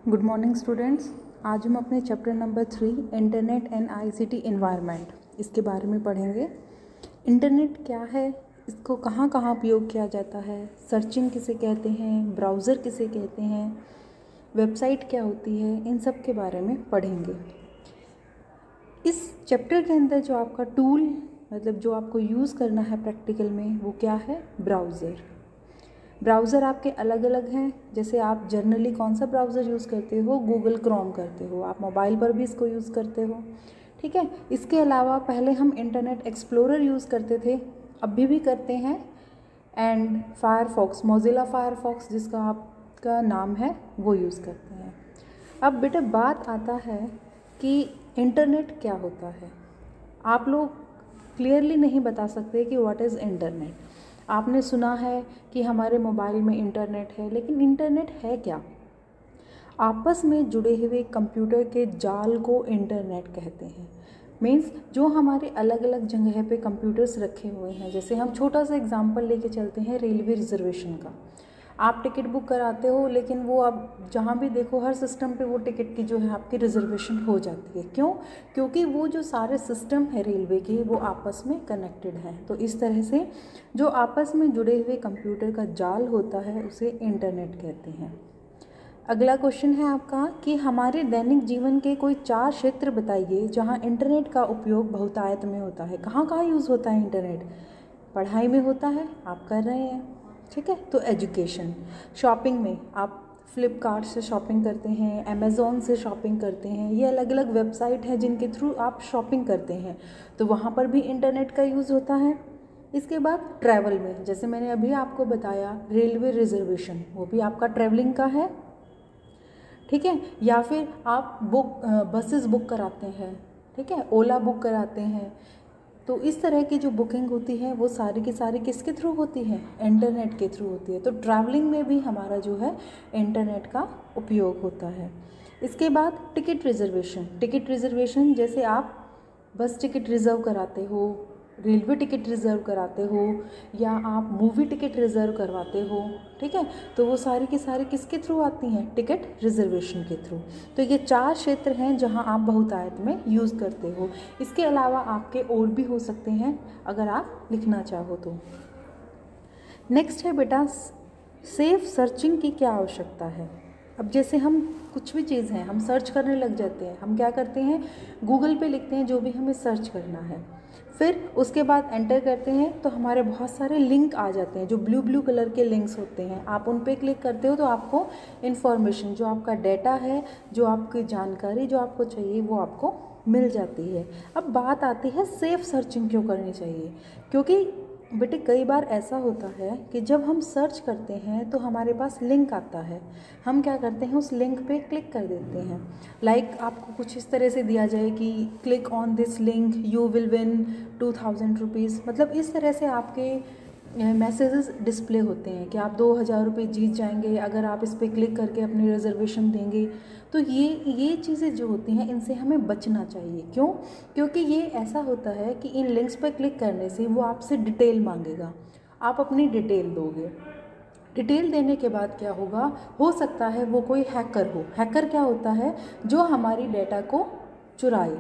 Good morning students. आज हम अपने chapter number 3 internet and ICT environment इसके बारे में पढ़ेंगे। इंटरनेट क्या है, इसको कहाँ कहाँ उपयोग किया जाता है, सर्चिंग किसे कहते हैं, ब्राउज़र किसे कहते हैं, वेबसाइट क्या होती है, इन सब के बारे में पढ़ेंगे। इस चैप्टर के अंदर जो आपका टूल मतलब जो आपको यूज़ करना है प्रैक्टिकल में वो क्या है, ब्राउज़र। ब्राउज़र आपके अलग अलग हैं। जैसे आप जनरली कौन सा ब्राउज़र यूज़ करते हो, गूगल क्रोम करते हो, आप मोबाइल पर भी इसको यूज़ करते हो, ठीक है। इसके अलावा पहले हम इंटरनेट एक्सप्लोरर यूज़ करते थे, अभी भी करते हैं, एंड फायरफॉक्स, मोज़िला फायरफॉक्स जिसका आपका नाम है वो यूज़ करते हैं। अब बेटा बात आता है कि इंटरनेट क्या होता है। आप लोग क्लियरली नहीं बता सकते कि व्हाट इज़ इंटरनेट। आपने सुना है कि हमारे मोबाइल में इंटरनेट है, लेकिन इंटरनेट है क्या? आपस में जुड़े हुए कंप्यूटर के जाल को इंटरनेट कहते हैं। मीन्स जो हमारे अलग अलग जगह पे कंप्यूटर्स रखे हुए हैं। जैसे हम छोटा सा एग्जांपल लेके चलते हैं रेलवे रिजर्वेशन का। आप टिकट बुक कराते हो, लेकिन वो आप जहाँ भी देखो हर सिस्टम पे वो टिकट की जो है आपकी रिजर्वेशन हो जाती है। क्यों? क्योंकि वो जो सारे सिस्टम है रेलवे के वो आपस में कनेक्टेड हैं। तो इस तरह से जो आपस में जुड़े हुए कंप्यूटर का जाल होता है उसे इंटरनेट कहते हैं। अगला क्वेश्चन है आपका कि हमारे दैनिक जीवन के कोई 4 क्षेत्र बताइए जहाँ इंटरनेट का उपयोग बहुतायत में होता है। कहाँ कहाँ यूज़ होता है इंटरनेट? पढ़ाई में होता है, आप कर रहे हैं, ठीक है। तो एजुकेशन, शॉपिंग में आप फ्लिपकार्ट से शॉपिंग करते हैं, अमेज़ॉन से शॉपिंग करते हैं, ये अलग अलग वेबसाइट हैं जिनके थ्रू आप शॉपिंग करते हैं, तो वहाँ पर भी इंटरनेट का यूज़ होता है। इसके बाद ट्रैवल में, जैसे मैंने अभी आपको बताया रेलवे रिजर्वेशन, वो भी आपका ट्रैवलिंग का है, ठीक है। या फिर आप बसेस बुक कराते हैं, ठीक है, ओला बुक कराते हैं। तो इस तरह की जो बुकिंग होती है वो सारी की सारी किसके थ्रू होती है? इंटरनेट के थ्रू होती है। तो ट्रैवलिंग में भी हमारा जो है इंटरनेट का उपयोग होता है। इसके बाद टिकट रिजर्वेशन जैसे आप बस टिकट रिज़र्व कराते हो, रेलवे टिकट रिज़र्व कराते हो, या आप मूवी टिकट रिज़र्व करवाते हो, ठीक है। तो वो सारी की सारी किसके थ्रू आती हैं? टिकट रिजर्वेशन के थ्रू। तो ये 4 क्षेत्र हैं जहां आप बहुतायत में यूज़ करते हो। इसके अलावा आपके और भी हो सकते हैं अगर आप लिखना चाहो तो। नेक्स्ट है बेटा सेफ सर्चिंग की क्या आवश्यकता है। अब जैसे हम कुछ भी चीज़ है हम सर्च करने लग जाते हैं, हम क्या करते हैं, गूगल पे लिखते हैं जो भी हमें सर्च करना है, फिर उसके बाद एंटर करते हैं तो हमारे बहुत सारे लिंक आ जाते हैं जो ब्लू कलर के लिंक्स होते हैं। आप उन पे क्लिक करते हो तो आपको इन्फॉर्मेशन, जो आपका डाटा है, जो आपकी जानकारी जो आपको चाहिए वो आपको मिल जाती है। अब बात आती है सेफ सर्चिंग क्यों करनी चाहिए। क्योंकि बेटे कई बार ऐसा होता है कि जब हम सर्च करते हैं तो हमारे पास लिंक आता है, हम क्या करते हैं उस लिंक पे क्लिक कर देते हैं। लाइक आपको कुछ इस तरह से दिया जाए कि click on this link you will win 2000 rupees, मतलब इस तरह से आपके मैसेजेस डिस्प्ले होते हैं कि आप 2000 रुपये जीत जाएंगे अगर आप इस पर क्लिक करके अपनी रिजर्वेशन देंगे। तो ये चीज़ें जो होती हैं इनसे हमें बचना चाहिए। क्यों? क्योंकि ये ऐसा होता है कि इन लिंक्स पर क्लिक करने से वो आपसे डिटेल मांगेगा, आप अपनी डिटेल दोगे, डिटेल देने के बाद क्या होगा, हो सकता है वो कोई हैकर हो। हैकर क्या होता है? जो हमारी डाटा को चुराए,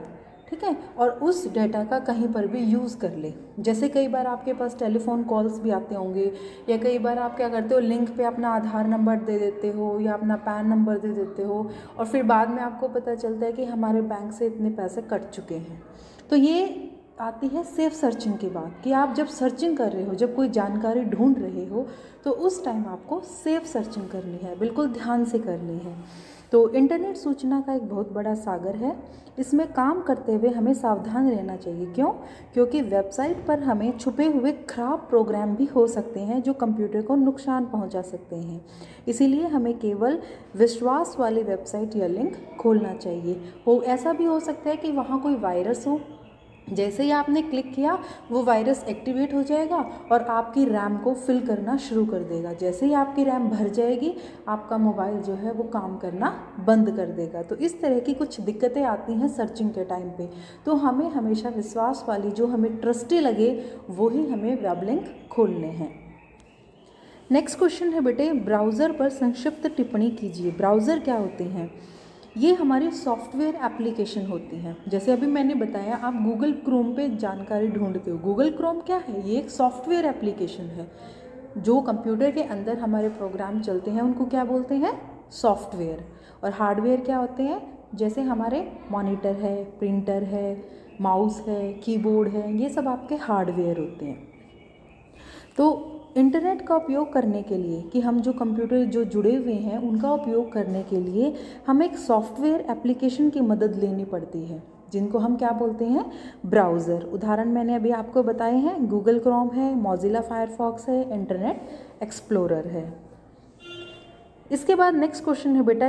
ठीक है, और उस डाटा का कहीं पर भी यूज़ कर ले। जैसे कई बार आपके पास टेलीफोन कॉल्स भी आते होंगे, या कई बार आप क्या करते हो लिंक पे अपना आधार नंबर दे देते हो या अपना पैन नंबर दे देते हो, और फिर बाद में आपको पता चलता है कि हमारे बैंक से इतने पैसे कट चुके हैं। तो ये आती है सेफ सर्चिंग की बात कि आप जब सर्चिंग कर रहे हो, जब कोई जानकारी ढूंढ रहे हो, तो उस टाइम आपको सेफ सर्चिंग करनी है, बिल्कुल ध्यान से करनी है। तो इंटरनेट सूचना का एक बहुत बड़ा सागर है, इसमें काम करते हुए हमें सावधान रहना चाहिए। क्यों? क्योंकि वेबसाइट पर हमें छुपे हुए खराब प्रोग्राम भी हो सकते हैं जो कंप्यूटर को नुकसान पहुंचा सकते हैं। इसीलिए हमें केवल विश्वास वाली वेबसाइट या लिंक खोलना चाहिए। वो ऐसा भी हो सकता है कि वहाँ कोई वायरस हो, जैसे ही आपने क्लिक किया वो वायरस एक्टिवेट हो जाएगा और आपकी रैम को फिल करना शुरू कर देगा। जैसे ही आपकी रैम भर जाएगी आपका मोबाइल जो है वो काम करना बंद कर देगा। तो इस तरह की कुछ दिक्कतें आती हैं सर्चिंग के टाइम पे। तो हमें हमेशा विश्वास वाली, जो हमें ट्रस्टी लगे, वो ही हमें वेब लिंक खोलने हैं। नेक्स्ट क्वेश्चन है बेटे, ब्राउज़र पर संक्षिप्त टिप्पणी कीजिए। ब्राउज़र क्या होते हैं? ये हमारी सॉफ्टवेयर एप्लीकेशन होती हैं। जैसे अभी मैंने बताया, आप गूगल क्रोम पे जानकारी ढूंढते हो। गूगल क्रोम क्या है? ये एक सॉफ्टवेयर एप्लीकेशन है। जो कंप्यूटर के अंदर हमारे प्रोग्राम चलते हैं उनको क्या बोलते हैं? सॉफ्टवेयर। और हार्डवेयर क्या होते हैं? जैसे हमारे मॉनिटर है, प्रिंटर है, माउस है, कीबोर्ड है, ये सब आपके हार्डवेयर होते हैं। तो इंटरनेट का उपयोग करने के लिए, कि हम जो कंप्यूटर जो जुड़े हुए हैं उनका उपयोग करने के लिए हमें एक सॉफ्टवेयर एप्लीकेशन की मदद लेनी पड़ती है, जिनको हम क्या बोलते हैं? ब्राउज़र। उदाहरण मैंने अभी आपको बताए हैं, गूगल क्रोम है, मोजिला फायरफॉक्स है, इंटरनेट एक्सप्लोरर है। इसके बाद नेक्स्ट क्वेश्चन है बेटा,